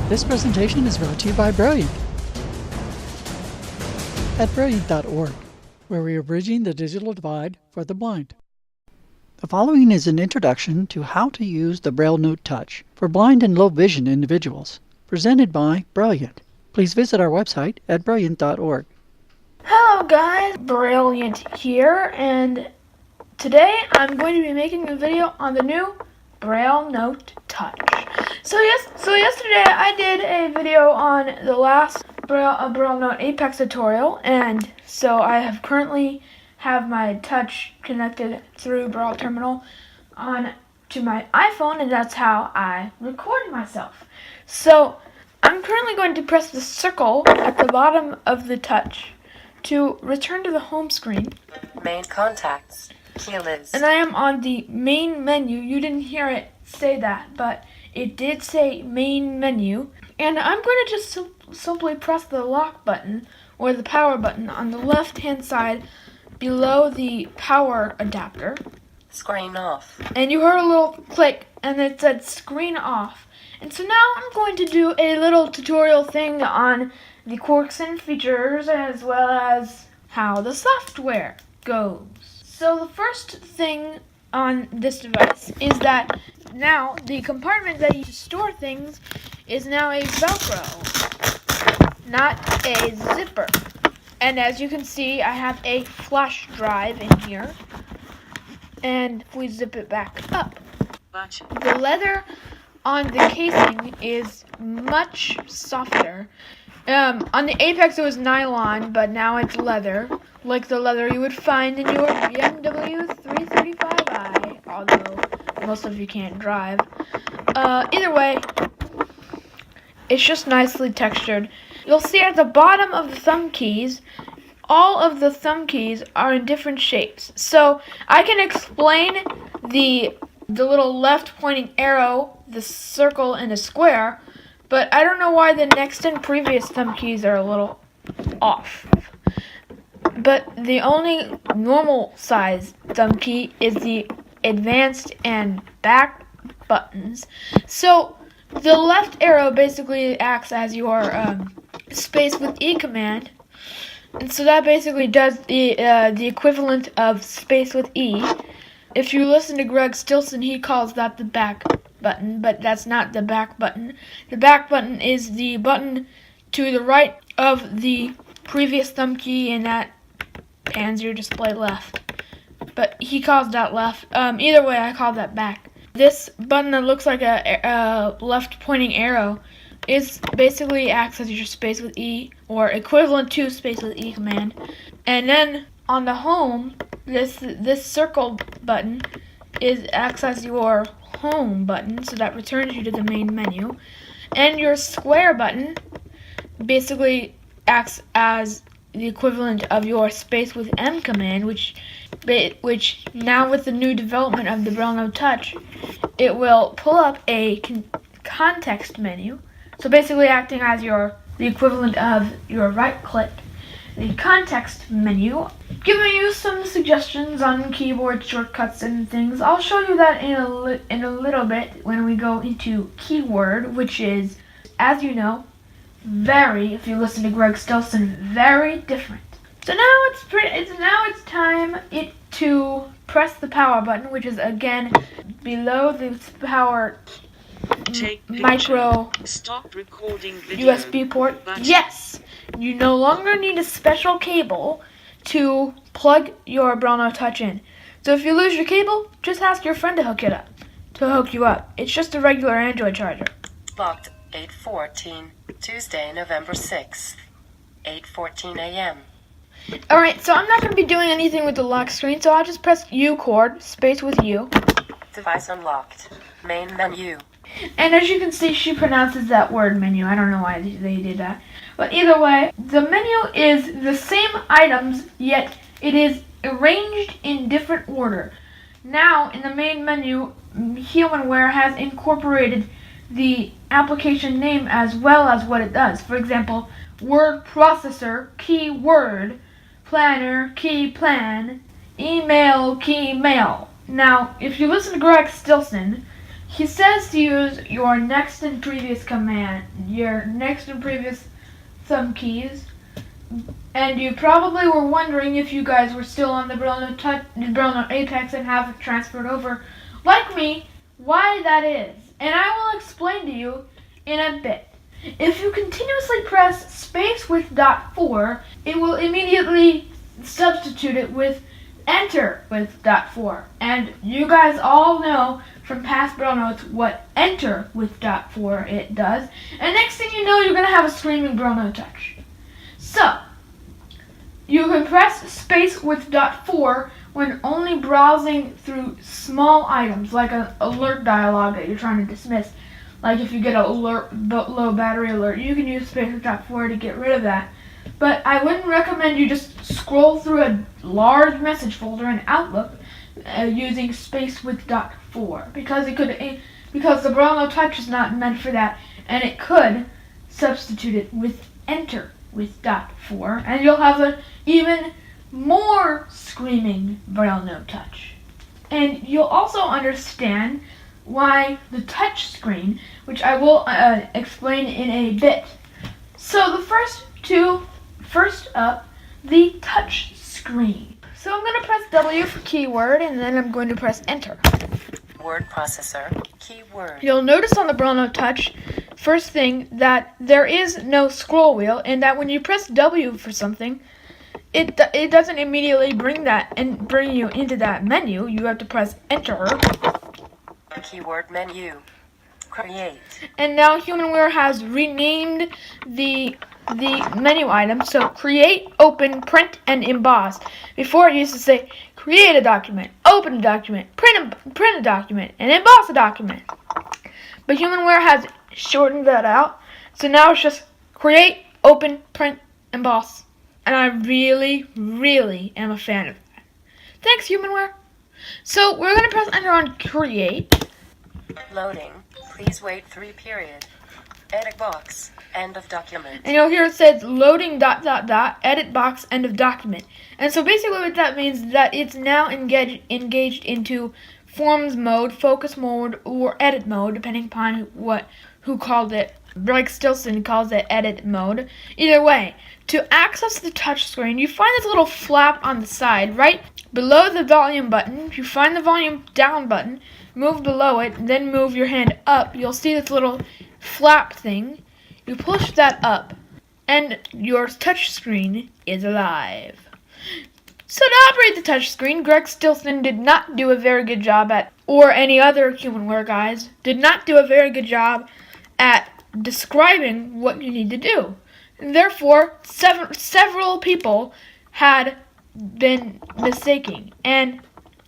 This presentation is brought to you by Brailleiant at Brailleiant.org, where we are bridging the digital divide for the blind. The following is an introduction to how to use the BrailleNote Touch for blind and low vision individuals, presented by Brailleiant. Please visit our website at Brailleiant.org. Hello guys, Brailleiant here, and today I'm going to be making a video on the new BrailleNote Touch. So yesterday I did a video on the last BrailleNote Apex tutorial, and so I have currently have my Touch connected through Braille Terminal on to my iPhone, and that's how I record myself. So I'm currently going to press the circle at the bottom of the Touch to return to the home screen. Main contacts. Key list. And I am on the main menu. You didn't hear it say that, but it did say main menu. And I'm going to just simply press the lock button or the power button on the left hand side below the power adapter. Screen off. And you heard a little click and it said screen off. And so now I'm going to do a little tutorial thing on the quirks and features as well as how the software goes. So the first thing on this device is that now the compartment that you store things is now a Velcro, not a zipper. And as you can see, I have a flash drive in here. And if we zip it back up, the leather on the casing is much softer. On the Apex it was nylon, but now it's leather, like the leather you would find in your BMW 335i, although most of you can't drive. Either way, it's just nicely textured. You'll see at the bottom of the thumb keys, all of the thumb keys are in different shapes. So I can explain the little left pointing arrow, the circle, and a square, but I don't know why the next and previous thumb keys are a little off. But the only normal size thumb key is the advanced and back buttons. So the left arrow basically acts as your space with E command. And so that basically does the equivalent of space with E. If you listen to Greg Stilson, he calls that the back button, but that's not the back button. The back button is the button to the right of the previous thumb key, and that pans your display left. But he calls that left. Either way, I call that back. This button that looks like a left pointing arrow is basically acts as your space with E, or equivalent to space with E command. And then on the home, this circle button acts as your home button, so that returns you to the main menu. And your square button basically acts as the equivalent of your space with M command, which now with the new development of the BrailleNote Touch, it will pull up a context menu. So basically acting as the equivalent of your right click, the context menu, giving you some suggestions on keyboard shortcuts and things. I'll show you that in a little bit when we go into keyword, which is, as you know, if you listen to Greg Stilson, very different. So now it's time to press the power button, which is again below the power micro Stop recording video. USB port. Yes! You no longer need a special cable to plug your BrailleNote Touch in. So if you lose your cable, just ask your friend to hook you up. It's just a regular Android charger. Locked 8:14, Tuesday, November 6th, 8:14 a.m. Alright, so I'm not going to be doing anything with the lock screen, so I'll just press U chord, space with U. Device unlocked. Main menu. And as you can see, she pronounces that word menu. I don't know why they did that. But either way, the menu is the same items, yet it is arranged in different order. Now, in the main menu, Humanware has incorporated the application name as well as what it does. For example, word processor, key word, planner, key plan, email, key mail. Now, if you listen to Greg Stilson, he says to use your next and previous command, your next and previous thumb keys. And you probably were wondering if you guys were still on the BrailleNote Touch, BrailleNote Apex, and have transferred over, like me, why that is. And I will explain to you in a bit. If you continuously press space with dot 4, it will immediately substitute it with enter with dot 4. And you guys all know from past BrailleNotes what enter with dot 4 it does. And next thing you know, you're going to have a screaming BrailleNote Touch. So, you can press space with dot 4 when only browsing through small items, like an alert dialog that you're trying to dismiss. Like if you get a low battery alert, you can use space with dot 4 to get rid of that. But I wouldn't recommend you just scroll through a large message folder in Outlook using space with dot 4 because the BrailleNote Touch is not meant for that, and it could substitute it with enter with dot 4, and you'll have an even more screaming BrailleNote Touch. And you'll also understand why the touch screen, which I will explain in a bit. So the first up, the touch screen. So I'm going to press W for keyword, and then I'm going to press enter. Word processor. Keyword. You'll notice on the BrailleNote Touch, first thing, that there is no scroll wheel, and that when you press W for something, it doesn't immediately bring you into that menu. You have to press enter. Keyword menu. Create. And now HumanWare has renamed the menu item, so create, open, print, and emboss. Before it used to say create a document, open a document, print a document, and emboss a document. But HumanWare has shortened that out, so now it's just create, open, print, emboss. And I really, really am a fan of that. Thanks, HumanWare. So we're going to press enter on create. Loading. Please wait 3 period. Edit box. End of document. And you'll hear it says loading ... edit box end of document. And so basically what that means is that it's now engaged into forms mode, focus mode, or edit mode, depending upon who called it. Greg Stilson calls it edit mode. Either way, to access the touch screen, you find this little flap on the side, right below the volume button. You find the volume down button, move below it, then move your hand up. You'll see this little flap thing. You push that up, and your touch screen is alive. So to operate the touch screen, Greg Stilson did not do a very good job at, or any other HumanWare guys, did not do a very good job at describing what you need to do. And therefore, several people had been mistaking. And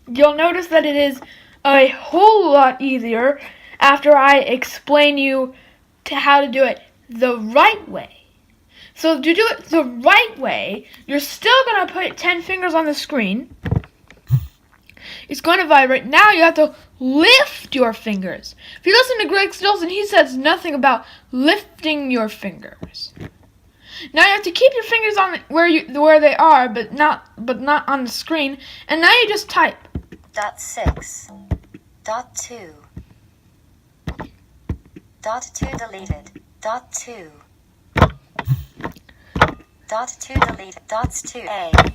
you'll notice that it is a whole lot easier after I explain you how to do it the right way. So to do it the right way, you're still going to put 10 fingers on the screen. It's going to vibrate. Now you have to lift your fingers. If you listen to Greg Stilson, he says nothing about lifting your fingers. Now you have to keep your fingers on where they are, but not on the screen. And now you just type. .6. .2. .2 deleted. .2. .2 deleted. .2a.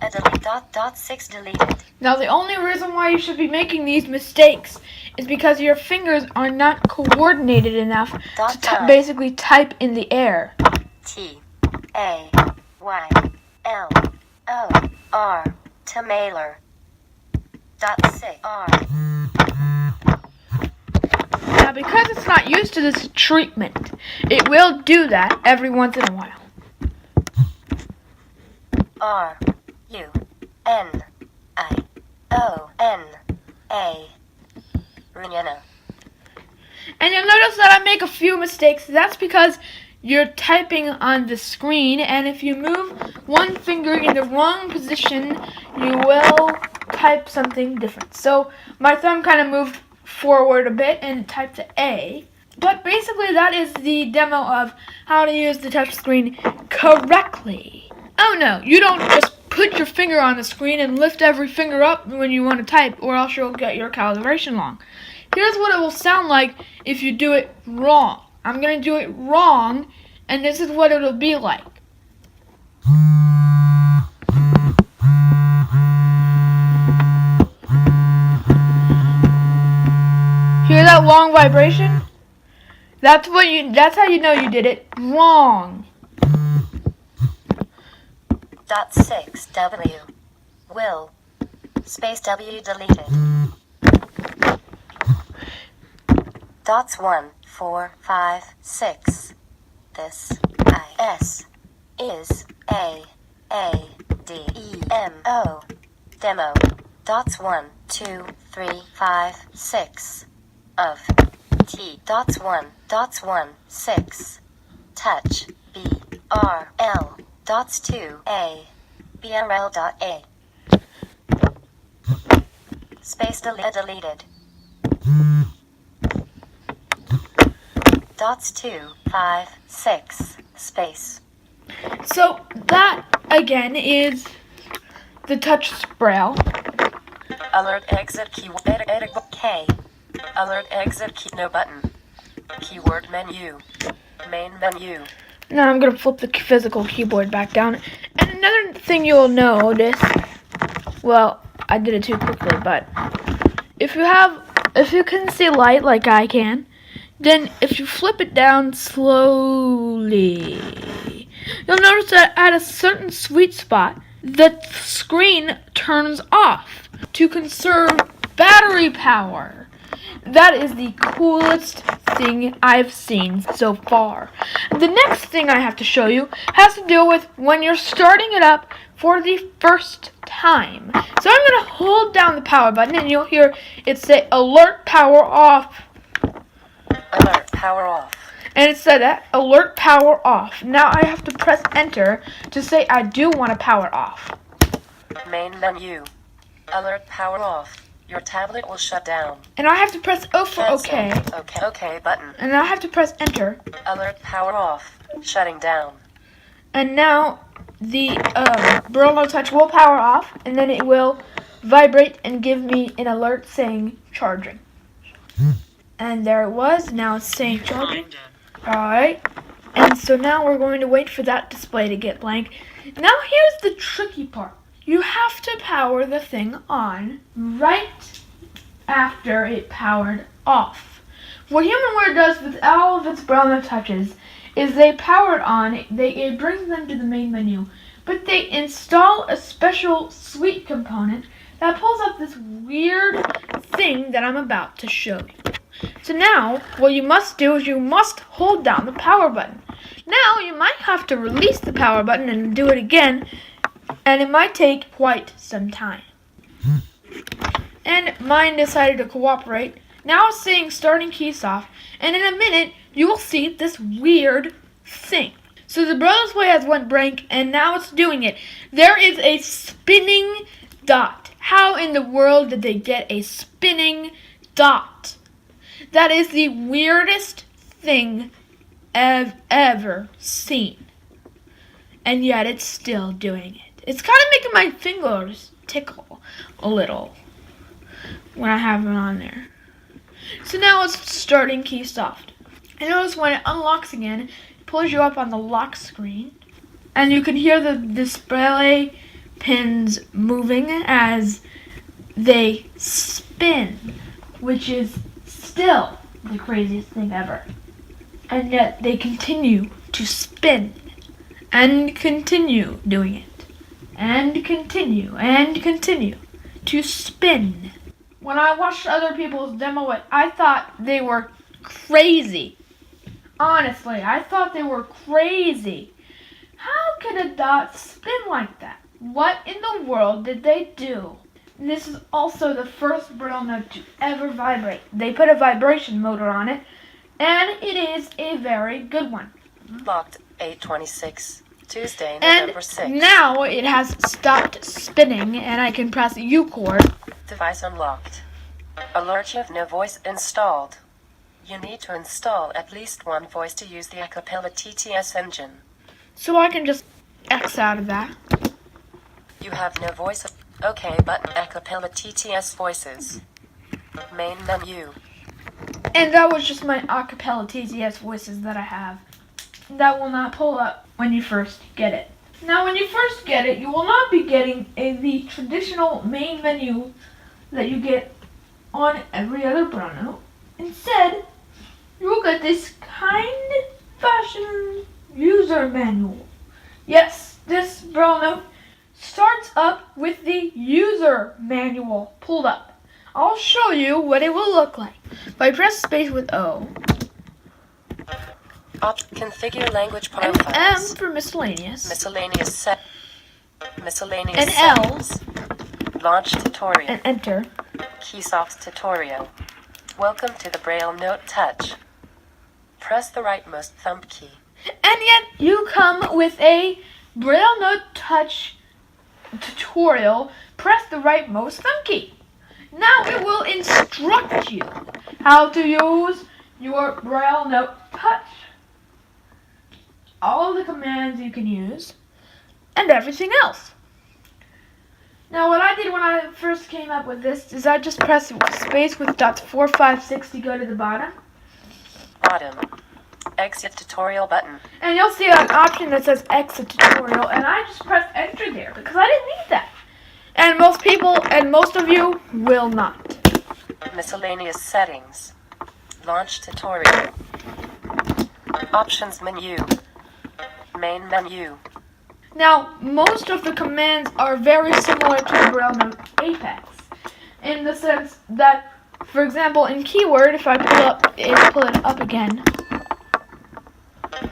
A delete. .6 deleted. Now the only reason why you should be making these mistakes is because your fingers are not coordinated enough to basically type in the air. T A Y L O R to mailer. .6 R. Now because it's not used to this treatment, it will do that every once in a while. R U N I O N A. Rihanna. And you'll notice that I make a few mistakes. That's because you're typing on the screen, and if you move one finger in the wrong position, you will type something different. So my thumb kind of moved forward a bit and typed the A. But basically that is the demo of how to use the touch screen correctly. Oh no, you don't just put your finger on the screen and lift every finger up when you want to type, or else you'll get your calibration wrong. here's what it will sound like if you do it wrong. I'm going to do it wrong, and this is what it'll be like. Hear that long vibration? That's how you know you did it wrong. .6 W. Will. Space W deleted. Dots 1, 4, 5, 6. This I S is A D E M O. Demo. Dots 1, 2, 3, 5, 6. Of T. Dots 1, 6. Touch. B R L. Dots 2 A. BRL dot A. Space deleted. Dots 2, 5, 6. Space. So that again is the touch braille. Alert exit keyword edit K. Alert exit key no button. Keyword menu. Main menu. Now I'm gonna flip the physical keyboard back down. And another thing you'll notice, well, I did it too quickly, but if you can see light like I can, then if you flip it down slowly, you'll notice that at a certain sweet spot, the screen turns off to conserve battery power. That is the coolest thing I've seen so far. The next thing I have to show you has to do with when you're starting it up for the first time. So I'm going to hold down the power button and you'll hear it say alert power off. Alert power off. And it said that alert power off. Now I have to press enter to say I do want to power off. Main menu. Alert power off. Your tablet will shut down. And I have to press O for OK. OK button. And I have to press enter. Alert power off. Shutting down. And now the BrailleNote Touch will power off, and then it will vibrate and give me an alert saying charging. And there it was. Now it's saying charging. Alright. And so now we're going to wait for that display to get blank. Now here's the tricky part. You have to power the thing on right after it powered off. What HumanWare does with all of its BrailleNote Touches is they power it on, it brings them to the main menu, but they install a special suite component that pulls up this weird thing that I'm about to show you. So now, what you must do is you must hold down the power button. Now, you might have to release the power button and do it again, and it might take quite some time. And mine decided to cooperate. Now it's saying starting key soft, and in a minute, you will see this weird thing. So the Braille display has went blank, and now it's doing it. There is a spinning dot. How in the world did they get a spinning dot? That is the weirdest thing I've ever seen. And yet it's still doing it. It's kind of making my fingers tickle a little when I have it on there. So now it's starting key soft. And notice when it unlocks again, it pulls you up on the lock screen. And you can hear the display pins moving as they spin, which is still the craziest thing ever. And yet they continue to spin and continue doing it. And continue to spin. When I watched other people's demo it, I thought they were crazy. Honestly, I thought they were crazy. How could a dot spin like that? What in the world did they do? And this is also the first BrailleNote to ever vibrate. They put a vibration motor on it, and it is a very good one. Locked 8/26. Tuesday, November 6th. And now it has stopped spinning, and I can press U chord. Device unlocked. Alert, you have no voice installed. You need to install at least one voice to use the Acapella TTS engine. So I can just X out of that. You have no voice. OK button. Acapella TTS voices. Main menu. And that was just my acapella TZS voices that I have. That will not pull up when you first get it. Now when you first get it, you will not be getting the traditional main menu that you get on every other BrailleNote. Instead, you will get this kind fashion user manual. Yes, this BrailleNote starts up with the user manual pulled up. I'll show you what it will look like. If I press space with O, Configure language and profiles. M for miscellaneous, Miscellaneous set. Miscellaneous and L, settings. Launch tutorial. and enter. Keysoft tutorial. Welcome to the BrailleNote Touch. Press the rightmost thumb key. And yet you come with a BrailleNote Touch tutorial. Press the rightmost thumb key. Now it will instruct you how to use your BrailleNote Touch. All of the commands you can use, and everything else. Now what I did when I first came up with this is I just pressed space with dots 4, 5, 6 to go to the bottom. Bottom. Exit tutorial button. And you'll see an option that says exit tutorial, and I just pressed enter there because I didn't need that. And most people and most of you will not. Miscellaneous settings. Launch tutorial. Options menu. Main menu. Now, most of the commands are very similar to the BrailleNote Apex, in the sense that, for example, in keyword, if I pull it up again.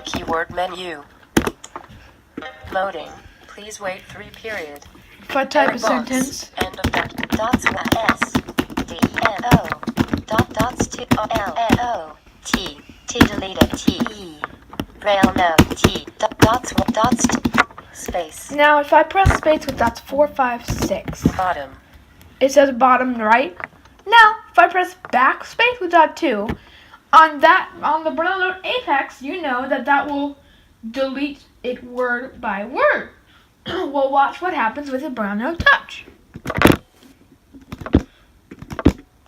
Keyword menu. Loading. Please wait 3 period. If I type a Box. sentence, End of dot. Dots S. D N O. Dots T O L N O. T. T deleted. T E. BrailleNote T. Dots space. now if I press space with dots 4, 5, 6, Bottom. it says bottom right. Now, if I press backspace with dot 2, on the BrailleNote Apex, you know that will delete it word by word. Well, watch what happens with the BrailleNote Touch.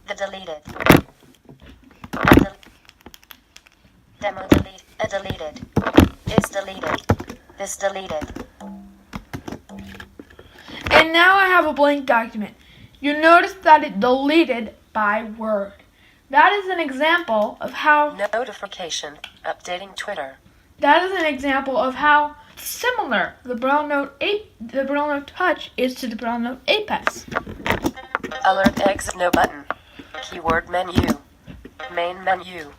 The deleted. Demo delete. Deleted. Is deleted. This deleted. And now I have a blank document. You notice that it deleted by word. That is an example of how Notification. Updating Twitter. that is an example of how similar the BrailleNote Touch is to the BrailleNote Apex. Alert exit no button. Keyword menu. Main menu.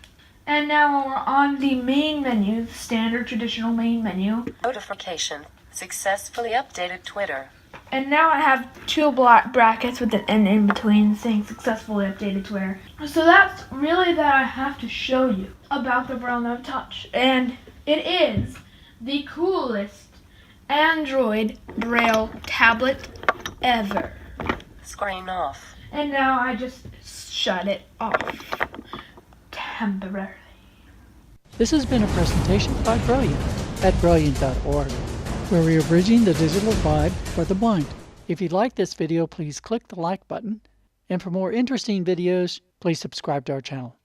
And now we're on the main menu, the standard traditional main menu. Notification. Successfully updated Twitter. And now I have 2 brackets with an N in between saying successfully updated Twitter. So that's really that I have to show you about the BrailleNote Touch. And it is the coolest Android Braille tablet ever. Screen off. And now I just shut it off temporarily. This has been a presentation by Brailleiant at Brailleiant.org, where we are bridging the digital divide for the blind. If you like this video, please click the like button. And for more interesting videos, please subscribe to our channel.